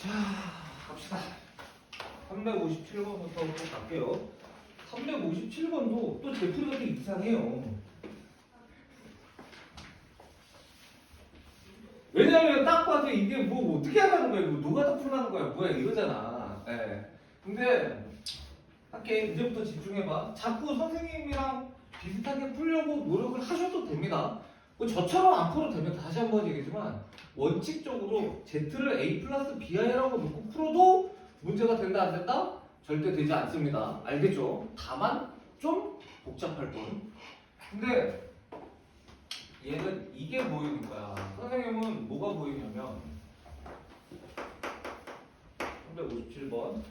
자, 갑시다. 357번부터 또 갈게요. 357번도 또 제풀이가 좀 이상해요. 왜냐면 딱 봐도 이게 뭐 어떻게 하라는 거야, 이거 누가 더 풀라는 거야, 뭐야 이러잖아. 예. 근데 할게. 이제부터 집중해봐. 자꾸 선생님이랑 비슷하게 풀려고 노력을 하셔도 됩니다. 뭐 저처럼 안 풀어도 됩니다. 다시 한번 얘기하지만 원칙적으로 Z를 A 플러스 BI라고 놓고 풀어도 문제가 된다 안 된다? 절대 되지 않습니다. 알겠죠? 다만 좀 복잡할 뿐. 근데 얘는 이게 보이는 거야. 선생님은 뭐가 보이냐면 357번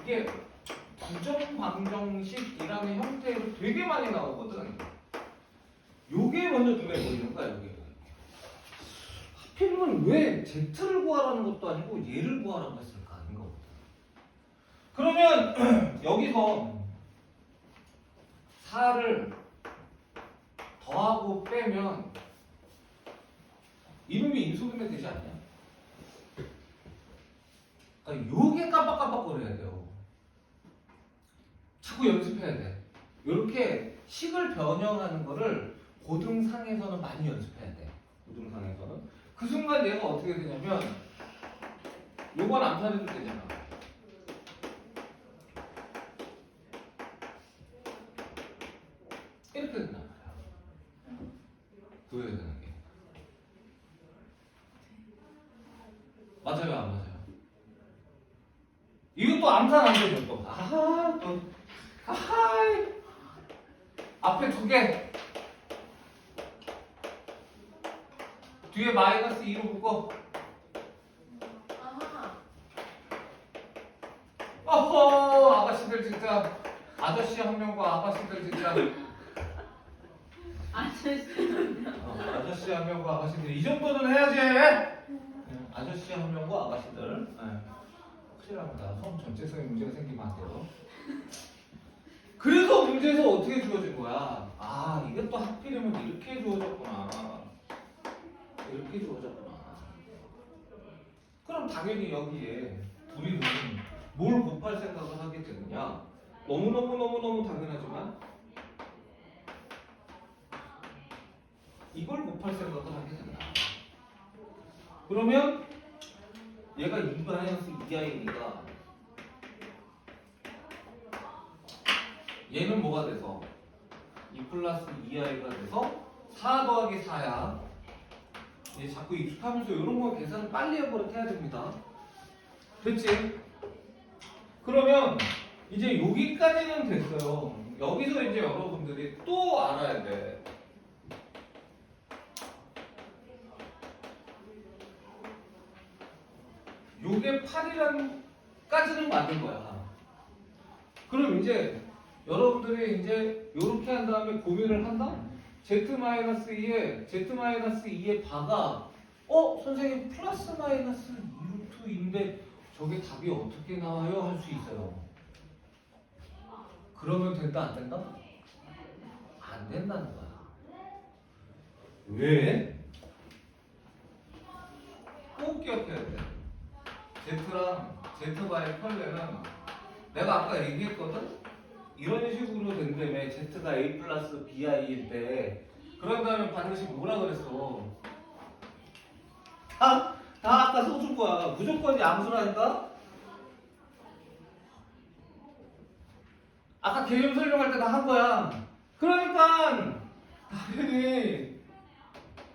이게 부정방정식이라는 형태로 되게 많이 나오거든. 요게 먼저 눈에 보이는 거야. 요게. 하필이면 왜 Z를 구하라는 것도 아니고 얘를 구하라고 했을까? 이거. 그러면 여기서 4를 더하고 빼면 이놈이 인수분해 되지 않냐? 그러니까 요게 깜빡깜빡거려야 돼요. 자꾸 연습해야 돼. 이렇게 식을 변형하는 거를 고등상에서는 많이 연습해야 돼. 고등상에서는. 그 순간 얘가 어떻게 되냐면 요건 암산해도 되잖아. 이렇게 된단 말이야. 보여야 되는 게. 맞아요, 안 맞아요? 이것도 암산 안 되죠, 또. 아하, 또. 아하이. 앞에 두 개. 뒤에 마이너스 2로 묶어. 어허, 아가씨들 진짜. 아저씨 한 명과 아가씨들 진짜. 아저씨 한 명과 아가씨들. 이 정도는 해야지. 아저씨 한 명과 아가씨들. 큰일 납니다. 수업 전체성에 문제가 생기면 안 돼요. 그래서 문제에서 어떻게 주어진 거야? 아, 이게 또 하필이면 이렇게 주어졌구나. 이렇게 주어졌구나. 그럼 당연히 여기에 우리는 뭘 곱할 생각을 하게 되느냐? 너무너무 당연하지만 이걸 곱할 생각을 하게 된다. 그러면 얘가 2-2i니까 얘는 뭐가 돼서 2 플러스 2i가 돼서 4 더하기 4야. 얘 자꾸 익숙하면서 이런 거 계산을 빨리 해버릇 해야 됩니다. 됐지? 그러면 이제 여기까지는 됐어요. 여기서 이제 여러분들이 또 알아야 돼. 요게 8이란까지는 맞는 거야. 그럼 이제 여러분들이 이제 요렇게 한 다음에 고민을 한다? Z-2에 Z-2의 바가 선생님 플러스 마이너스 2루트인데 저게 답이 어떻게 나와요? 할 수 있어요. 그러면 된다 안 된다? 안 된다는 거야. 왜? 꼭 기억해야 돼. Z랑 Z바의 펼레는 내가 아까 얘기했거든? 이런 식으로 된다며 Z가 A 플러스 BI일 때 그런 다음에 반드시 뭐라 그랬어? 다 아까 써준 거야. 무조건 양수라니까? 아까 개념 설명할 때 다 한 거야. 그러니까 당연히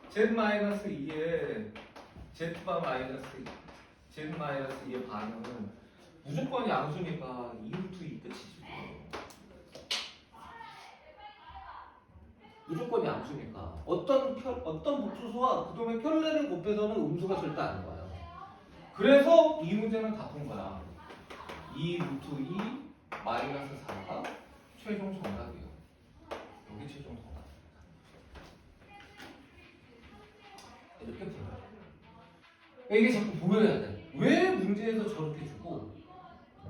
Z-2에 Z바 마이너스 Z-2의 반응은 무조건 양수니까 2루트 2 끝이지. 무조건 양수니까 어떤 복수수와 그놈의 켤레를 곱해서는 음수가 절대 아닌 거야. 그래서 이 문제는 다 푼 거야. 2루트 2 마이너스 4가 최종 정답이에요. 여기 최종 정답입니다. 이렇게 풀어요. 이게 자꾸 보여야 돼. 왜 문제에서 저렇게 주고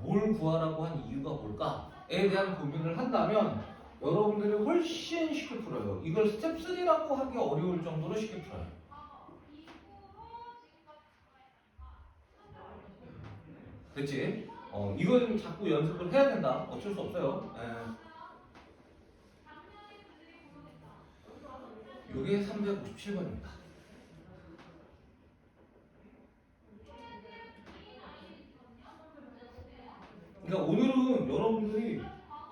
뭘 구하라고 한 이유가 뭘까에 대한 고민을 한다면 여러분들이 훨씬 쉽게 풀어요. 이걸 스텝 3라고 하기 어려울 정도로 쉽게 풀어요. 됐지? 이거 좀 자꾸 연습을 해야 된다. 어쩔 수 없어요. 이게 357번입니다. 그러니까 오늘은 여러분들이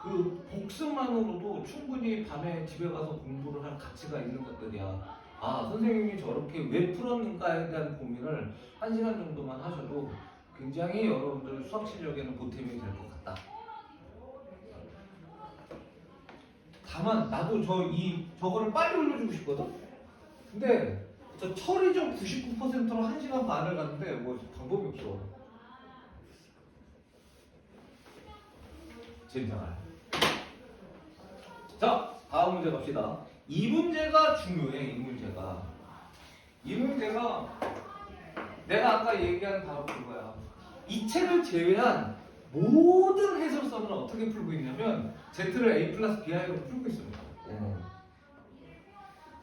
그 복습만으로도 충분히 밤에 집에 가서 공부를 할 가치가 있는 것들이야. 아, 선생님이 저렇게 왜 풀었는가에 대한 고민을 1시간 정도만 하셔도 굉장히 여러분들 수학 실력에는 보탬이 될 것 같다. 다만 나도 저거를 빨리 올려주고 싶거든? 근데 저 처리 좀 99%로 1시간 반을 갔는데 뭐 방법이 없어. 재밌잖아요. 자, 다음 문제 갑시다. 이 문제가 중요해. 이 문제가 내가 아까 얘기한 바로 그거야. 이 책을 제외한 모든 해설서는 어떻게 풀고 있냐면 Z를 A 플러스 BI로 풀고 있습니다.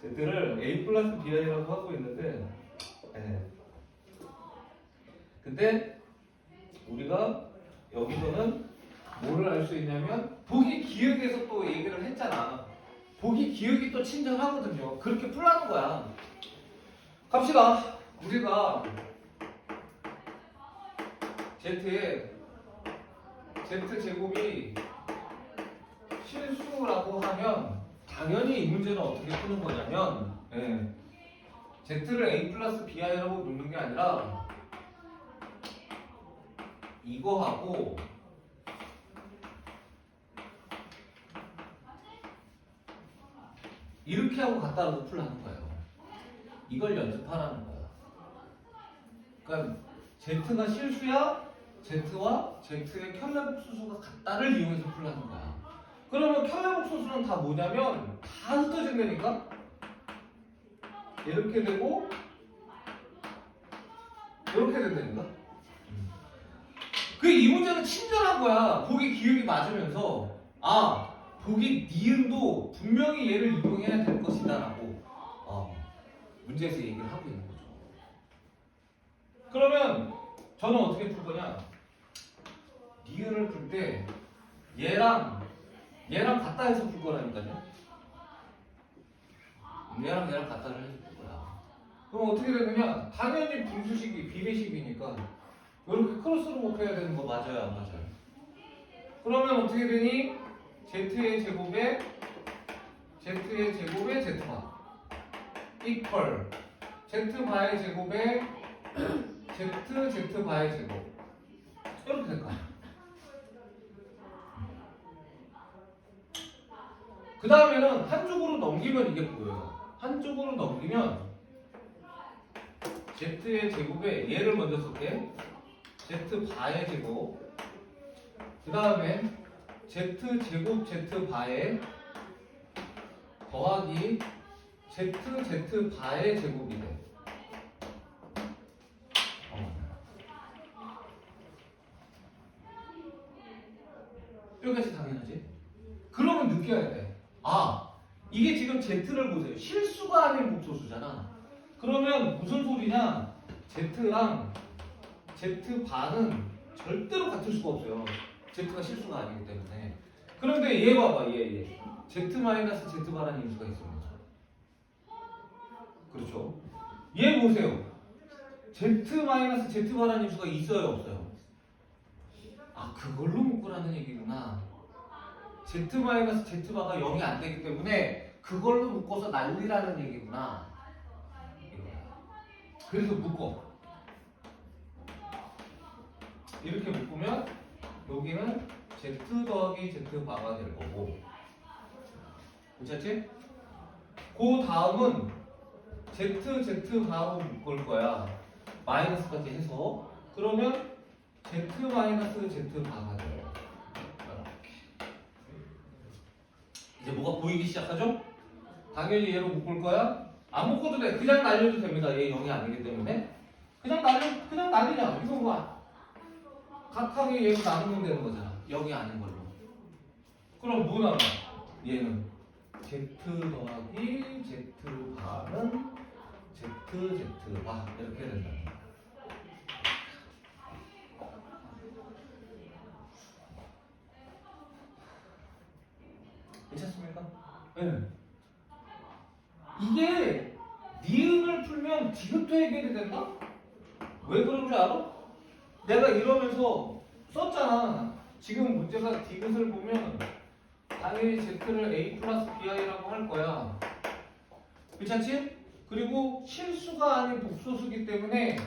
Z를 A 플러스 BI라고 하고 있는데 근데 우리가 여기서는 뭐를 알 수 있냐면 보기 기억에서 또 얘기를 했잖아. 보기 기억이 또 친절하거든요. 그렇게 풀라는 거야. 갑시다. 우리가 Z의 Z제곱이 실수라고 하면 당연히 이 문제는 어떻게 푸는 거냐면 Z를 A 플러스 BI라고 놓는 게 아니라 이거하고 이렇게 하고 갖다 놓고 풀라는 거예요. 이걸 연습하라는 거야. 그러니까 Z가 실수야, Z와 Z의 켤레복소수가 같다를 이용해서 풀라는 거야. 그러면 켤레복소수는 다 뭐냐면 다 흩어진다니까? 이렇게 되고 이렇게 된다니까? 그 이 문제는 친절한 거야. 보기 기억이 맞으면서 보기 니은도 분명히 얘를 이용해야 될 것이다 라고 문제에서 얘기를 하고 있는 거죠. 그러면 저는 어떻게 풀 거냐? 니은을 풀 때 얘랑 같다 해서 풀 거라니까요. 얘랑 같다를 해서 풀 거야. 그럼 어떻게 되느냐? 당연히 분수식이 비례식이니까 이렇게 크로스로 곱해야 되는 거 맞아요, 안 맞아요? 그러면 어떻게 되니? Z의 제곱에 Z바 이퀄 Z바의 제곱에 Z바의 제곱 이렇게 될까요? 그 다음에는 한쪽으로 넘기면 이게 보여요. 한쪽으로 넘기면 Z의 제곱에 얘를 먼저 쓸게. Z바의 제곱 그 다음에 Z제곱 Z바의 더하기 Z바의 제곱이 돼. 여기까지 당연하지? 그러면 느껴야 돼. 이게 지금 Z를 보세요. 실수가 아닌 복소수잖아. 그러면 무슨 소리냐? Z랑 Z바는 절대로 같을 수가 없어요. Z가 실수가 아니기 때문에. 그런데 얘 봐봐, 얘. Z-Z바라는 인수가 있습니다. 그렇죠? 얘 보세요. Z-Z바라는 인수가 있어요, 없어요? 그걸로 묶으라는 얘기구나. Z-Z바가 0이 안 되기 때문에 그걸로 묶어서 난리라는 얘기구나. 그래서 묶어. 이렇게 묶으면 여기는 Z 더하기 Z바가 될 거고. 괜찮지? 그 다음은 Z바로 묶을 거야. 마이너스까지 해서. 그러면 Z-Z바가 돼요. 이렇게. 이제 뭐가 보이기 시작하죠? 당연히 얘로 묶을 거야. 안 묶어도 돼. 그냥 날려도 됩니다. 얘 0이 아니기 때문에. 그냥 날리자. 이거 봐. 각하게 얘로 나누면 되는 거잖아. 0이 아닌 걸로. 그럼 뭐 나와? 얘는 Z 더하기 Z바는 ZZ바 이렇게 된다. 네. 이게 니은을 풀면 디귿도 해결이 된다? 왜 그런 줄 알아? 내가 이러면서 썼잖아. 지금 문제가 디귿을 보면 당연히 Z를 A 플러스 BI라고 할 거야. 괜찮지? 그리고 실수가 아닌 복소수기 때문에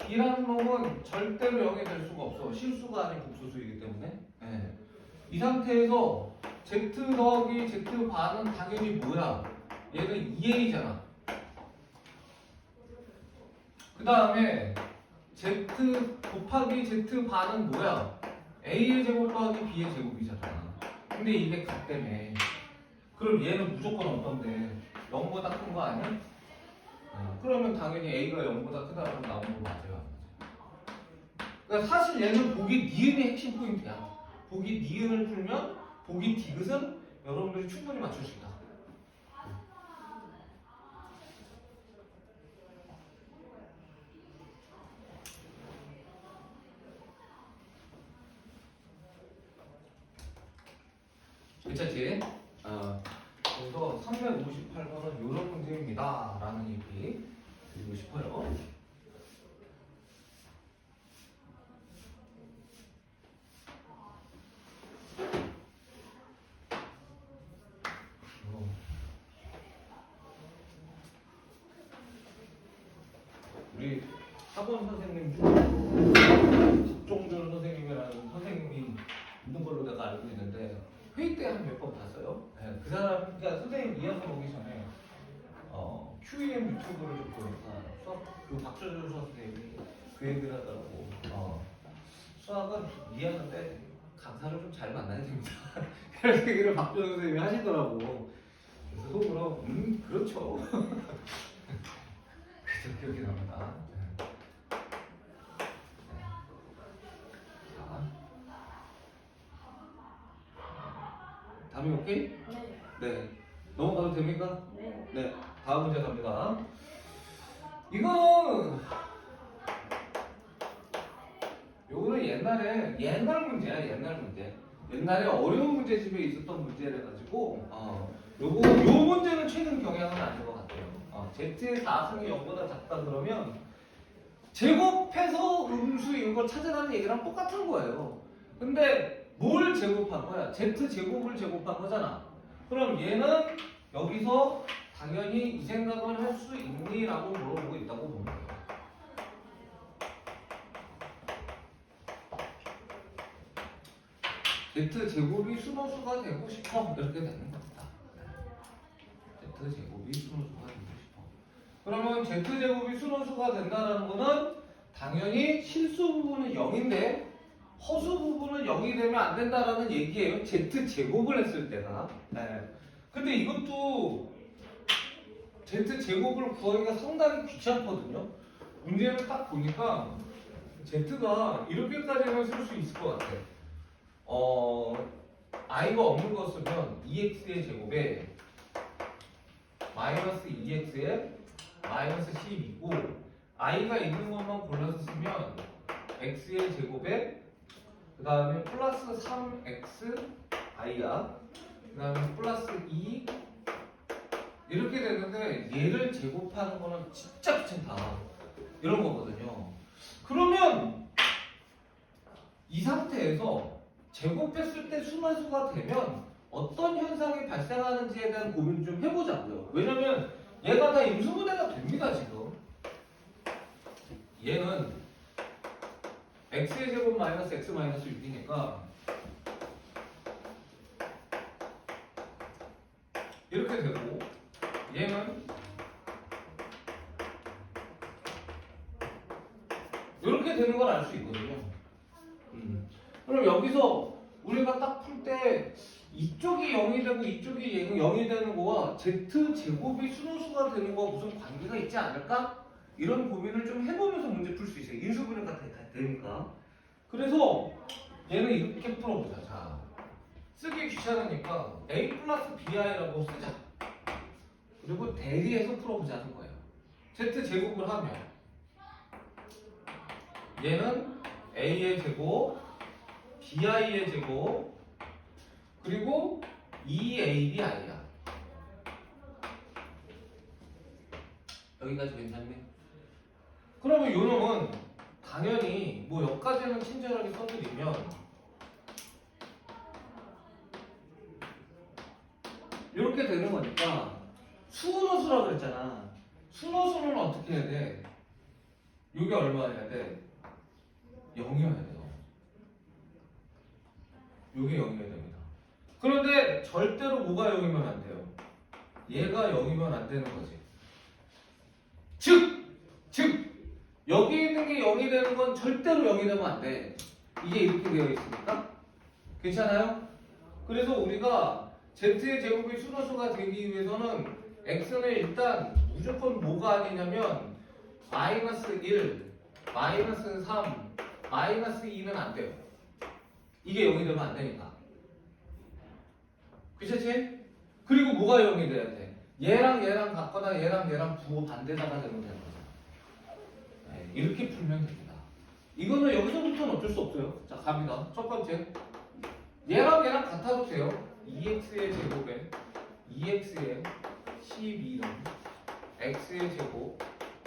B라는 놈은 절대로 0이 될 수가 없어. 실수가 아닌 복소수이기 때문에. 네. 이 상태에서 Z 더하기 Z 반은 당연히 뭐야? 얘는 2A잖아. 그 다음에 Z 곱하기 Z 반은 뭐야? A의 제곱 더하기 B의 제곱이잖아. 근데 이게 같다며. 그럼 얘는 무조건 어떤데? 0보다 큰 거 아니야? 그러면 당연히 A가 0보다 크다라고 나오는 거 맞아요? 그러니까 사실 얘는 보기 니은이 핵심 포인트야. 보기 니은을 풀면 보기 디귿은 여러분들이 충분히 맞출 수 있다. 괜찮지? 그래서 358번은 이런 문제입니다. 라는 얘기 드리고 싶어요. 우리 학원 선생님 중에 박종준 선생님이라는 선생님이 있는 걸로 내가 알고 있는데 회의 때 한 몇 번 봤어요. 네, 그 사람, 그러니까 선생님 이어서 오기 전에 QEM 유튜브를 좀 보니까 그 박종준 선생님이 그 얘기를 하더라고. 수학은 이해하는데 강사를 좀 잘 만나야 됩니다. 그런 얘기를 박종준 선생님이 하시더라고. 그래서 속으로 그렇죠. 그래서 기억이 납니다. 다음이 오케이? 네. 네. 넘어가도 됩니까? 네. 네. 다음 문제 갑니다. 요거는 옛날 문제야, 옛날 문제. 옛날에 어려운 문제집에 있었던 문제를 가지고, 요 문제는 최근 경향은 아닌 것 같아요. Z의 4승이 0보다 작다 그러면, 제곱해서 음수 이걸 찾으라는 얘기랑 똑같은 거예요. 근데 뭘 제곱한 거야? Z 제곱을 제곱한 거잖아. 그럼 얘는 여기서 당연히 이 생각을 할 수 있니? 라고 물어보고 있다고 보는 거예요. Z 제곱이 순호수가 되고 싶어. 이렇게 되는 겁니다. Z 제곱이 순호수가 되고 싶어. 그러면 Z 제곱이 순호수가 된다는 거는 당연히 실수 부분은 0인데 허수 부분은 0이 되면 안 된다라는 얘기예요. Z 제곱을 했을 때가. 네. 근데 이것도 Z 제곱을 구하기가 상당히 귀찮거든요. 문제를 딱 보니까 Z가 이렇게까지는 쓸 수 있을 것 같아. i가 없는 거 쓰면 2x의 제곱에 마이너스 2x에 마이너스 10이고 i가 있는 것만 골라서 쓰면 x의 제곱에 그 다음에 플러스 3x i야. 그 다음에 플러스 2 이렇게 되는데 얘를 제곱하는 거는 진짜 귀찮다. 이런 거거든요. 그러면 이 상태에서 제곱했을 때 순환수가 되면 어떤 현상이 발생하는지에 대한 고민을 좀 해보자고요. 왜냐면 얘가 다 임수분해가 됩니다 지금. 얘는 x의 제곱 마이너스 x 마이너스 6이니까 이렇게 되고 얘는 이렇게 되는 걸 알 수 있거든요. 그럼 여기서 우리가 딱 풀 때 이쪽이 0이 되고 이쪽이 0이 되는 거와 z제곱이 순호수가 되는 거와 무슨 관계가 있지 않을까? 이런 고민을 좀 해보면서 문제 풀 수 있어요. 인수분해가 되니까. 그래서 얘는 이렇게 풀어보자. 자, 쓰기 귀찮으니까 a 플러스 bi라고 쓰자. 그리고 대리해서 풀어보자는 거예요. z제곱을 하면 얘는 a의 제곱 bi의 제곱 그리고 2ab이야. 여기까지 괜찮네. 그러면 요 놈은 당연히 뭐 여기까지는 친절하게 써드리면 이렇게 되는 거니까 수노수라고 그랬잖아. 수노수는 어떻게 해야 돼? 요게 얼마여야 돼? 0이어야 돼요. 요게 0이어야 됩니다. 그런데 절대로 뭐가 0이면 안 돼요? 얘가 0이면 안 되는 거지. 즉 여기 있는 게 0이 되는 건 절대로 0이 되면 안 돼. 이게 이렇게 되어 있으니까 괜찮아요? 그래서 우리가 z의 제곱이 수노수가 되기 위해서는 x는 일단 무조건 뭐가 아니냐면 마이너스 1, 마이너스 3, 마이너스 2는 안 돼요. 이게 0이 되면 안 되니까. 그치? 그리고 뭐가 0이 돼야 돼? 얘랑 같거나 얘랑 부호 반대자가 되면 되는 거죠. 네, 이렇게 풀면 됩니다. 이거는 여기서부터는 어쩔 수 없어요. 자, 갑니다. 첫 번째. 얘랑 같아도 돼요. 2x의 제곱에 2x의 12는 x의 제곱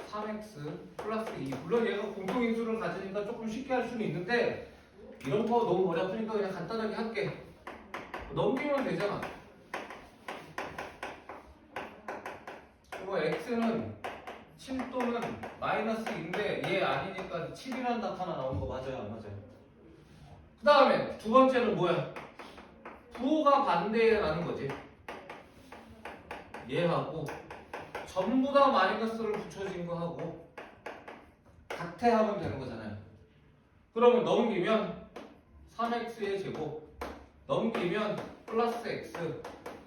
3x 플러스 2. 물론 얘가 공통인수를 가지니까 조금 쉽게 할 수는 있는데 이런 거 너무 머리 아프니까 그냥 간단하게 할게. 넘기면 되잖아. 그리고 x는 7 또는 마이너스 2인데 얘 아니니까 7이라는 답 하나 나온 거 맞아요? 안 맞아요? 그 다음에 두 번째는 뭐야? 부호가 반대라는 거지. 얘하고 전부 다 마이너스를 붙여진 거 하고 같아 하면 되는 거잖아요. 그러면 넘기면 3x의 제곱, 넘기면 플러스 x,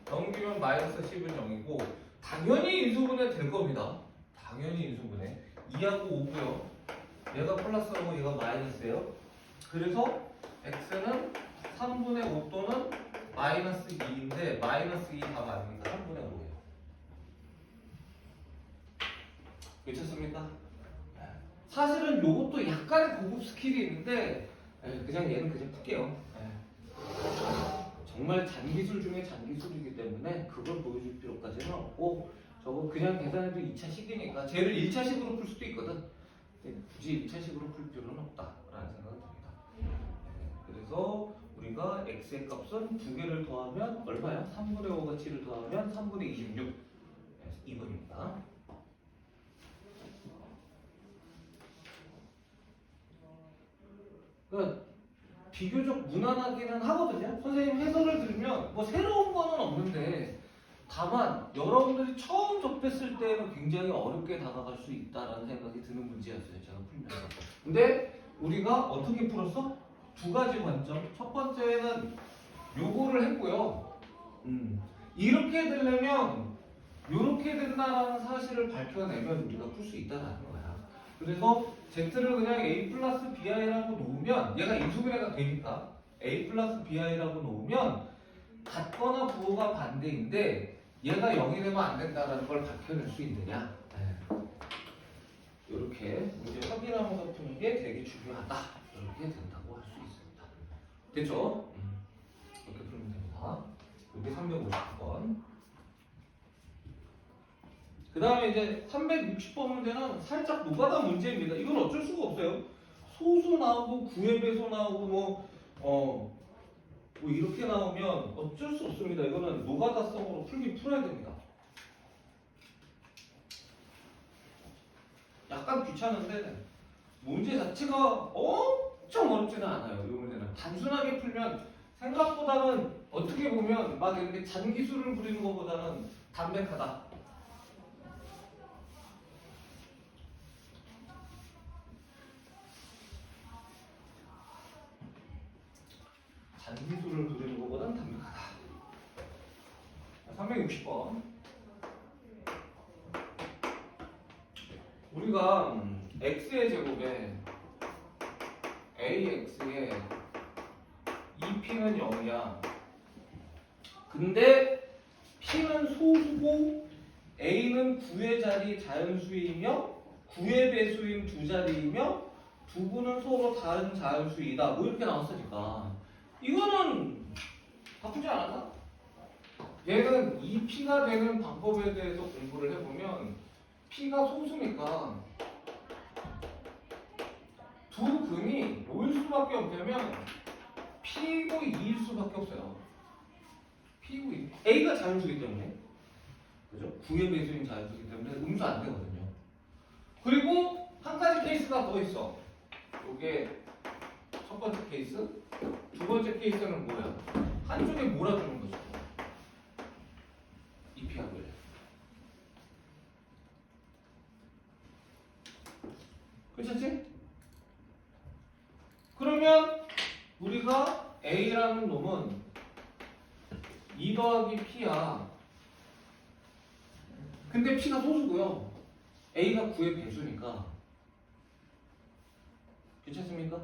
넘기면 마이너스 10은 0이고 당연히 인수분해 될 겁니다. 당연히 인수분해. 2하고 5고요. 얘가 플러스하고 얘가 마이너스예요. 그래서 x는 3분의 5 또는 마이너스 2인데 마이너스 2 답 아닙니까? 3분의 5예요. 괜찮습니까? 사실은 요것도 약간의 고급 스킬이 있는데 그냥 얘는 그냥 풀게요. 정말 잔기술 중에 잔기술이기 때문에 그걸 보여줄 필요까지는 없고 저거 그냥 계산해도 2차식이니까 쟤를 1차식으로 풀 수도 있거든. 굳이 2차식으로 풀 필요는 없다라는 생각이 듭니다. 그래서 우리가 x의 값은 두 개를 더하면 얼마야? 3분의 5가 7을 더하면 3분의 26 2번입니다. 그러니까 비교적 무난하기는 하거든요. 선생님 해설을 들으면 뭐 새로운 거는 없는데 다만 여러분들이 처음 접했을 때는 굉장히 어렵게 다가갈 수 있다라는 생각이 드는 문제였어요. 제가 풀면서. 근데 우리가 어떻게 풀었어? 두 가지 관점. 첫 번째는 요거를 했고요. 이렇게 되려면 요렇게 된다는 사실을 밝혀내면 우리가 풀 수 있다는 거야. 그래서 z를 그냥 a 플러스 bi라고 놓으면 얘가 인수분해가 되니까 a 플러스 bi라고 놓으면 같거나 부호가 반대인데 얘가 0이 되면 안 된다는 걸 밝혀낼 수 있느냐. 이렇게 문제 확인하면서 푸는 게 되게 중요하다. 이렇게 된다고 할 수 있습니다. 됐죠? 이렇게 풀면 됩니다. 이게 350번. 그 다음에 이제 360번 문제는 살짝 노가다 문제입니다. 이건 어쩔 수가 없어요. 소수 나오고 구의 배수 나오고 뭐 이렇게 나오면 어쩔 수 없습니다. 이거는 노가다성으로 풀어야 됩니다. 약간 귀찮은데 문제 자체가 엄청 어렵지는 않아요. 이 문제는 단순하게 풀면 생각보다는 어떻게 보면 막 이렇게 잔기술을 부리는 것보다는 담백하다. 잔기술을 부리는 것보다는 담백하다. 360번. 우리가 x의 제곱에 ax의 2p는 0이야. 근데 p는 소수고 a는 9의 자리 자연수이며 9의 배수인 두 자리이며 두부는 서로 다른 자연수이다. 뭐 이렇게 나왔으니까 이거는 바꾸지 않았나? 얘는 2p가 되는 방법에 대해서 공부를 해보면 P가 소수니까 두 근이 뭐일 수밖에 없냐면 P이고 2일 수밖에 없어요. P이고 2. A가 자연수기 때문에, 그죠? 9의 배수인 자연수기 때문에 음수 안 되거든요. 그리고 한 가지 케이스가 더 있어. 이게 첫 번째 케이스. 두 번째 케이스는 뭐야? 한쪽에 몰아주는 거죠. 이 P합을. 그렇지? 그러면 우리가 A라는 놈은 2 더하기 P야. 근데 P가 소수고요. A가 9의 배수니까. 괜찮습니까?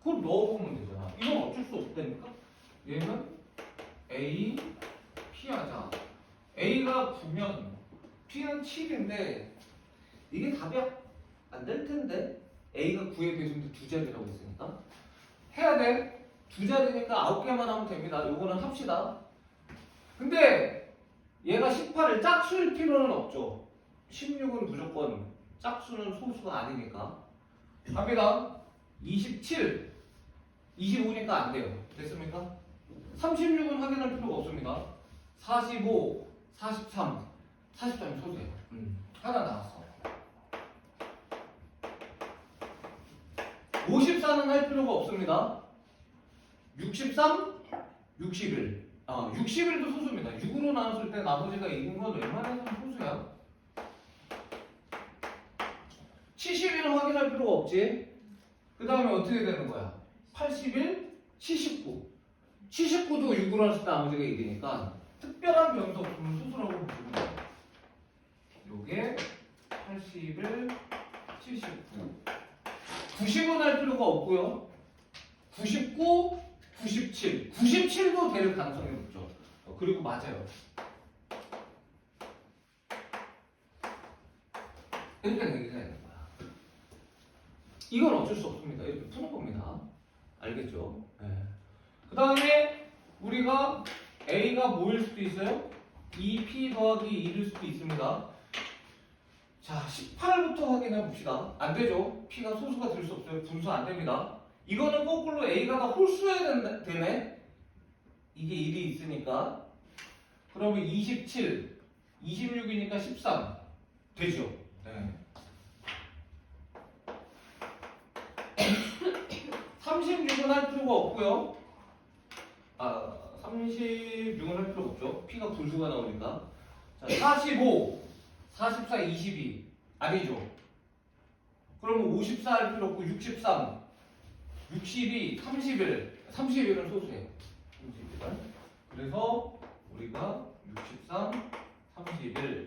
그걸 넣어보면 되잖아. 이건 어쩔 수 없다니까? 얘는 A, P 하자. A가 9면 P는 7인데 이게 답이 안 될 텐데? A가 9의 배수인데 두 자리라고 했으니까. 해야 돼. 두 자리니까 9개만 하면 됩니다. 요거는 합시다. 근데 얘가 18을 짝수일 필요는 없죠. 16은 무조건 짝수는 소수가 아니니까. 갑니다. 27, 25니까 안 돼요. 됐습니까? 36은 확인할 필요가 없습니다. 45, 43, 43이 소수예요. 하나 나왔어. 54는 할 필요가 없습니다. 63, 61. 61도 소수입니다. 6으로 나눴을 때 나머지가 1인 건 웬만해서는 소수야. 71은 확인할 필요가 없지. 그 다음에 어떻게 되는 거야? 81, 79. 79도 6으로 나눴을 때 나머지가 1이니까 특별한 변수 없으면 소수라고 보시면 돼요. 요게 81, 79. 90은 할 필요가 없고요. 99, 97. 97도 될 가능성이 높죠. 그리고 맞아요. 이렇게 되게 되는 거야. 이건 어쩔 수 없습니다. 이렇게 푸는 겁니다. 알겠죠? 네. 그 다음에 우리가 A가 뭐일 수도 있어요? 2P 더하기 1일 수도 있습니다. 자, 18부터 확인해 봅시다. 안 되죠? P가 소수가 될 수 없어요. 분수 안 됩니다. 이거는 거꾸로 A가 다 홀수여야 되네? 이게 1이 있으니까. 그러면 27, 26이니까 13. 되죠? 네. 36은 할 필요가 없고요. 36은 할 필요가 없죠. P가 분수가 나오니까. 자, 45, 44, 22. 아니죠. 그러면 54 할 필요 없고 63, 62, 31. 31은 소수예요. 31은. 그래서 우리가 63, 31.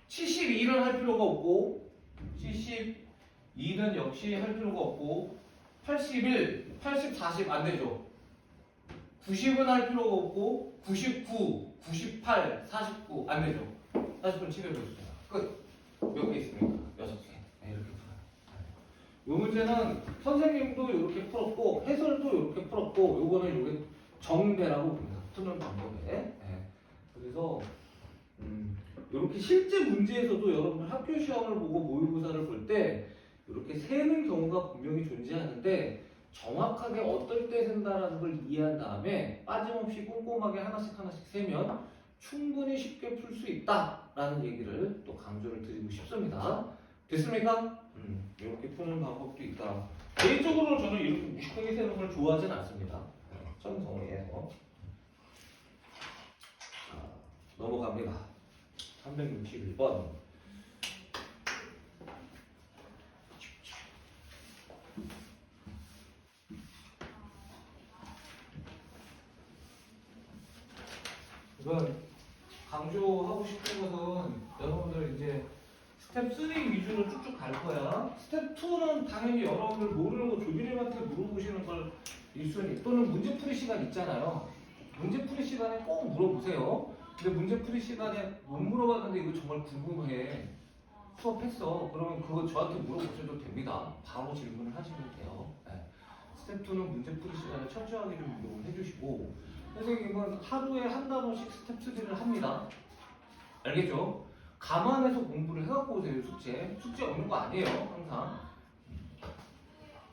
72는 할 필요가 없고 72는 역시 할 필요가 없고 81, 80, 40 안 되죠. 90은 할 필요가 없고 99, 98, 49 안 되죠. 40은 700을 끝. 몇 개 있습니까? 6개. 네, 이렇게 풀어요. 이 문제는 선생님도 이렇게 풀었고 해설도 이렇게 풀었고 요거는 요게 정배라고 봅니다. 푸는 방법에. 네. 그래서 이렇게 실제 문제에서도 여러분들 학교 시험을 보고 모의고사를 볼 때 이렇게 세는 경우가 분명히 존재하는데 정확하게 어떨 때 센다라는 걸 이해한 다음에 빠짐없이 꼼꼼하게 하나씩 세면 충분히 쉽게 풀 수 있다라는 얘기를 또 강조를 드리고 싶습니다. 됐습니까? 이렇게 푸는 방법도 있다. 개인적으로 저는 이렇게 무식하게 세는 걸 좋아하진 않습니다. 천성에서 넘어갑니다. 361번. 이건 강조하고 싶은 것은 여러분들 이제 스텝 3 위주로 쭉쭉 갈 거야. 스텝 2는 당연히 여러분들 모르는 거 조비님한테 물어보시는 걸 1순위 또는 문제풀이 시간 있잖아요. 문제풀이 시간에 꼭 물어보세요. 근데 문제풀이 시간에 못 물어봤는데 이거 정말 궁금해. 수업했어. 그러면 그거 저한테 물어보셔도 됩니다. 바로 질문을 하시면 돼요. 네. 스텝 2는 문제풀이 시간에 철저하게 좀 이용을 해주시고 선생님은 하루에 한 단원씩 스텝 3를 합니다. 알겠죠? 감안해서 공부를 해갖고 오세요. 숙제 없는 거 아니에요. 항상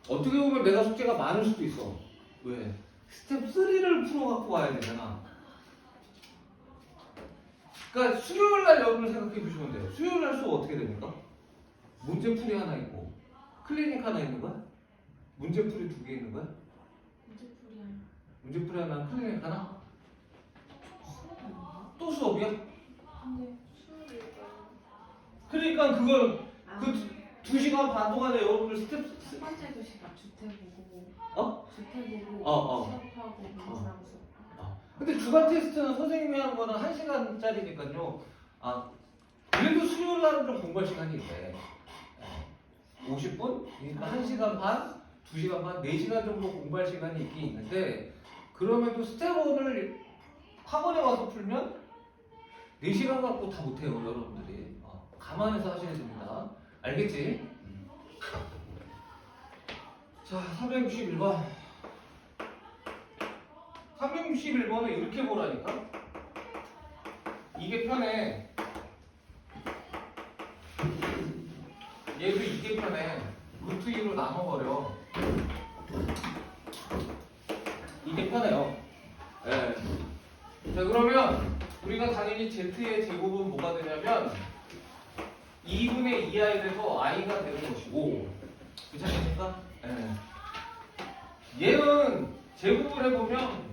어떻게 보면 내가 숙제가 많을 수도 있어. 왜? 스텝 3를 풀어갖고 와야 되잖아. 그러니까 수요일날 여러분 생각해 보시면 돼요. 수요일날 수업 어떻게 됩니까? 문제풀이 하나 있고 클리닉 하나 있는 거야? 문제풀이 2개 있는 거야? 문제풀이 하나, 클리닉 하나? 또 수업이야? 그러니까 그걸 그 2시간 반 동안에 여러분들 스텝 첫 번째 도시가 주택 보고 어? 주택 보고 수업하고 민사하고 수업. 근데 주간 테스트는 선생님이 하는 거는 1시간짜리니까요. 그래도 수요일 날은 좀 공부할 시간이 있대. 50분? 그러니까 1시간 반, 2시간 반, 4시간 정도 공부할 시간이 있긴 있는데 그럼에도 스텝 1을 학원에 와서 풀면 4시간 갖고 다 못해요, 여러분들이. 감안해서 하셔야 됩니다. 알겠지? 자, 361번. 361번을 이렇게 보라니까? 이게 편해. 얘도 이게 편해. 루트 2로 나눠버려. 이게 편해요. 네. 자, 그러면 우리가 당연히 Z의 제곱은 뭐가 되냐면 2분의 2i에 대해서 i가 되는 것이고, 괜찮습니까? 네. 얘는 제곱을 해보면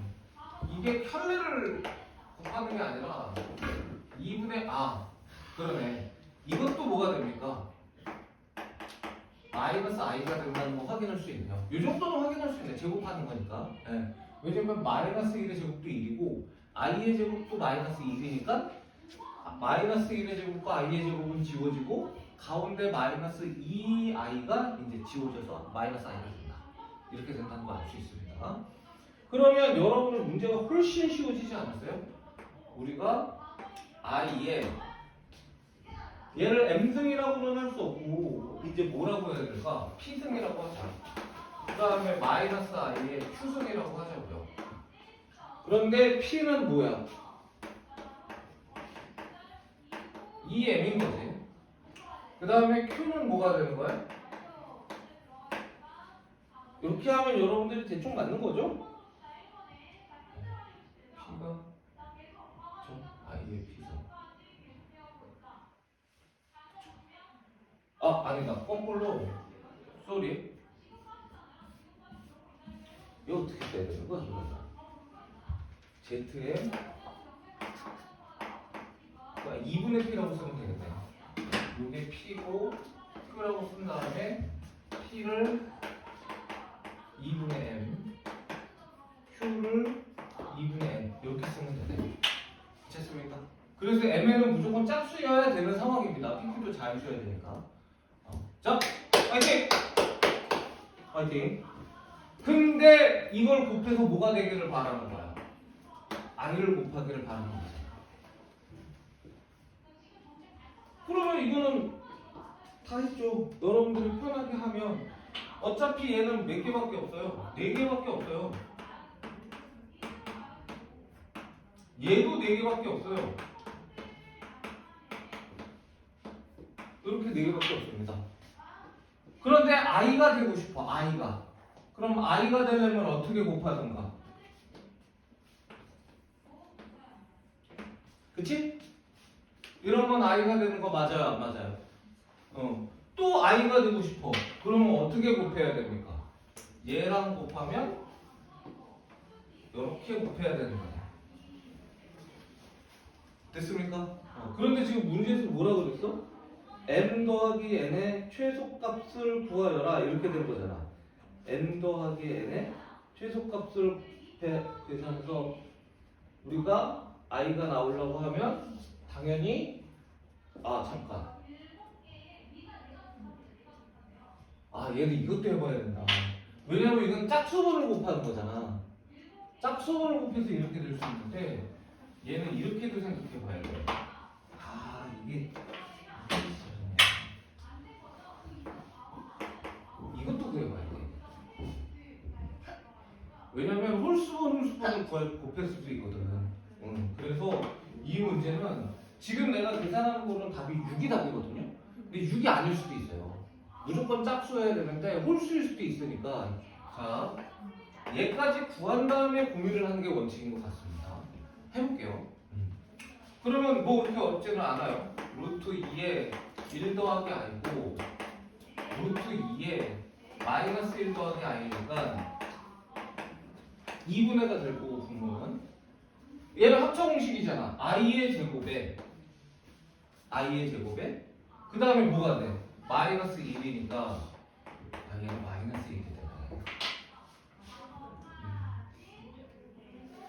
이게 편례를 곱하는 게 아니라 2분의 그러네. 이것도 뭐가 됩니까? 마이너스 i가 된다는 거 확인할 수 있네요. 이 정도는 확인할 수 있네. 제곱하는 거니까. 네. 왜냐면 마이너스 1의 제곱도 1이고 i의 제곱도 마이너스 1이니까 마이너스 1의 제곱과 i의 제곱은 지워지고 가운데 마이너스 2i가 이제 지워져서 마이너스 i가 된다. 이렇게 된다는 거 알 수 있습니다. 그러면 여러분의 문제가 훨씬 쉬워지지 않았어요? 우리가 i에 얘를 m승이라고는 할 수 없고 이제 뭐라고 해야 될까? p승이라고 하자. 그 다음에 마이너스 i에 q승이라고 하자고요. 그런데 p는 뭐야? 2m인 거지. 그 다음에 q는 뭐가 되는 거야? 이렇게 하면 여러분들이 대충 맞는 거죠? p가 i의 p승. 아니다. 거꾸로. 쏘리. 이거 어떻게 써야 되는 거야? ZM 2분의 P라고 쓰면 되겠네. 이게 P고 Q라고 쓴 다음에 P를 2분의 M, Q를 2분의 M 이렇게 쓰면 되네. 됐습니까? 그래서 M에는 무조건 짝수여야 되는 상황입니다. PQ도 잘 줘야 되니까. 자, 파이팅! 파이팅! 근데 이걸 곱해서 뭐가 되기를 바라는 거야? i를 곱하기를 바라는 거야. 그러면 이거는 다 했죠. 여러분들이 편하게 하면 어차피 얘는 몇 개밖에 없어요. 4개밖에 없어요. 얘도 4개밖에 없어요. 이렇게 4개밖에 없습니다. 그런데 i가 되고 싶어. i가. 그럼 i가 되려면 어떻게 곱하던가? 그치? 이러면 i가 되는 거 맞아요? 안 맞아요? 또 i가 되고 싶어. 그러면 어떻게 곱해야 됩니까? 얘랑 곱하면 이렇게 곱해야 되는 거야. 됐습니까? 그런데 지금 문제에서 뭐라 그랬어? n 더하기 n의 최소값을 구하여라 이렇게 된 거잖아. n 더하기 n의 최소값을 계산해서 우리가 i가 나오려고 하면 당연히 잠깐 얘는 이것도 해봐야 된다. 왜냐면 이건 짝수분을 곱하는 거잖아. 짝수분을 곱해서 이렇게 될 수 있는데 얘는 이렇게도 생각해 봐야 돼. 이게 이것도 구해봐야 돼. 왜냐면 홀수분을 곱할 수도 있거든. 그래서 이 문제는 지금 내가 계산하는 거는 답이 6이 답이거든요. 근데 6이 아닐 수도 있어요. 무조건 짝수여야 되는데 홀수일 수도 있으니까 자 얘까지 구한 다음에 공유를 하는 게 원칙인 것 같습니다. 해볼게요. 그러면 뭐 그렇게 어렵지는 않아요. 루트 2에 1 더하기 i고 루트 2에 마이너스 1 더하기 i니까 2분의가 될 거고 분모는 얘는 합차 공식이잖아. i의 제곱에 그 다음에 뭐가 돼? 마이너스 1이니까 얘는 마이너스 1이 되네.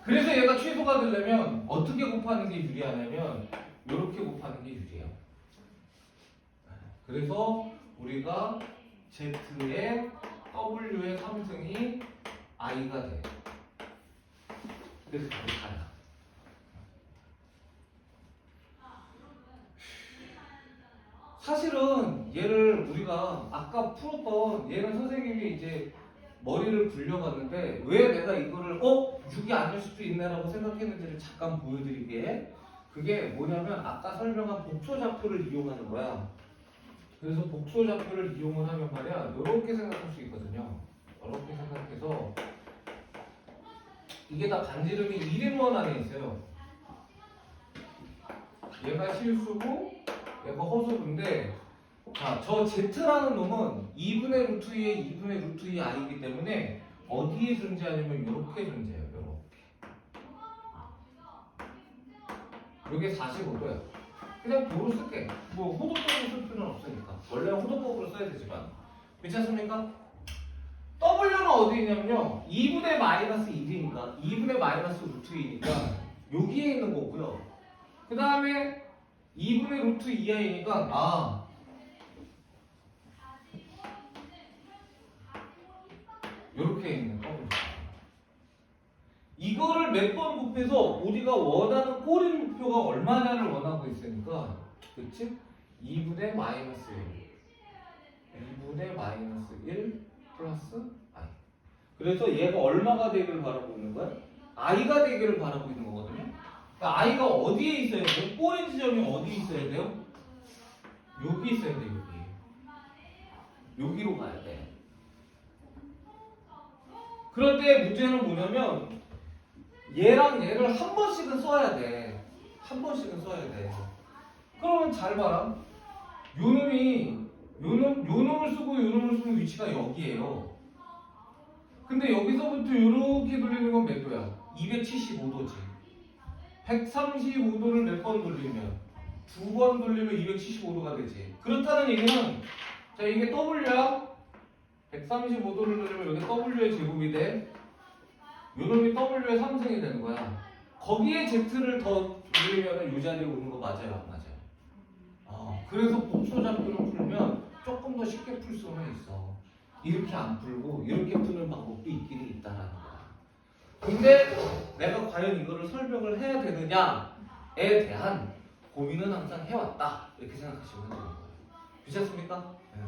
그래서 얘가 최소가 되려면 어떻게 곱하는 게 유리하냐면 이렇게 곱하는 게 유리해요. 그래서 우리가 Z의 W의 3승이 i가 돼. 그래서 답이 가야. 사실은 얘를 우리가 아까 풀었던 얘는 선생님이 이제 머리를 굴려봤는데 왜 내가 이거를 6이 아닐 수도 있네라고 생각했는지를 잠깐 보여드리게. 그게 뭐냐면 아까 설명한 복소좌표를 이용하는 거야. 그래서 복소좌표를 이용을 하면 말이야 이렇게 생각할 수 있거든요. 이렇게 생각해서 이게 다 반지름이 1인원 안에 있어요. 얘가 실수고 얘가 허수인데 자, 저 Z라는 놈은 2분의 루트 2의 2분의 루트 2 i이기 때문에 어디에 존재하냐면 이렇게 존재해요. 이렇게. 이게 45도예요. 그냥 도로 쓸게. 뭐 호도법으로 쓸 필요는 없으니까. 원래 호도법으로 써야 되지만. 괜찮습니까? W는 어디 있냐면요. 2분의 마이너스 1이니까 2분의 마이너스 루트 2니까 여기에 있는 거고요. 그 다음에 2분의 루트 2i니까 이렇게 있는 W. 이거를 몇 번 곱해서 우리가 원하는 꼬리 목표가 얼마냐를 원하고 있으니까 그치? 2분의 마이너스 1 2분의 마이너스 1 플러스 i. 그래서 얘가 얼마가 되기를 바라고 있는 거야? i가 되기를 바라고 있는 거거든요. 그러니까 i가 어디에 있어야 돼요? 꼬리 지점이 어디에 있어야 돼요? 여기 있어야 돼. 여기로 가야 돼. 그런데 문제는 뭐냐면 얘랑 얘를 한 번씩은 써야 돼. 한 번씩은 써야 돼. 그러면 잘 봐라. 요 놈을 쓰고 요 놈을 쓰는 위치가 여기에요. 근데 여기서부터 이렇게 돌리는 건 몇 도야? 275도지. 135도를 몇 번 돌리면? 2번 돌리면 275도가 되지. 그렇다는 얘기는 자 이게 W야. 135도를 돌리면 여기 W의 제곱이 돼. 요놈이 W의 3승이 되는 거야. 거기에 Z를 더 돌리면 이 자리에 오는 거 맞아요? 안 맞아요? 그래서 복소좌표를 풀면 조금 더 쉽게 풀 수는 있어. 이렇게 안 풀고 이렇게 푸는 방법도 있긴 있다라는 거야. 근데 내가 과연 이거를 설명을 해야 되느냐에 대한 고민은 항상 해왔다. 이렇게 생각하시면 되는 거예요. 괜찮습니까? 네.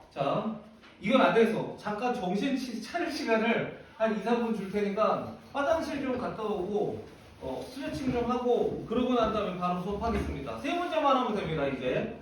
자, 이건 안 돼서 잠깐 정신 차릴 시간을 한 2, 3분 줄 테니까 화장실 좀 갔다 오고 스트레칭 좀 하고 그러고 난 다음에 바로 수업하겠습니다. 세 문제만 하면 됩니다. 이제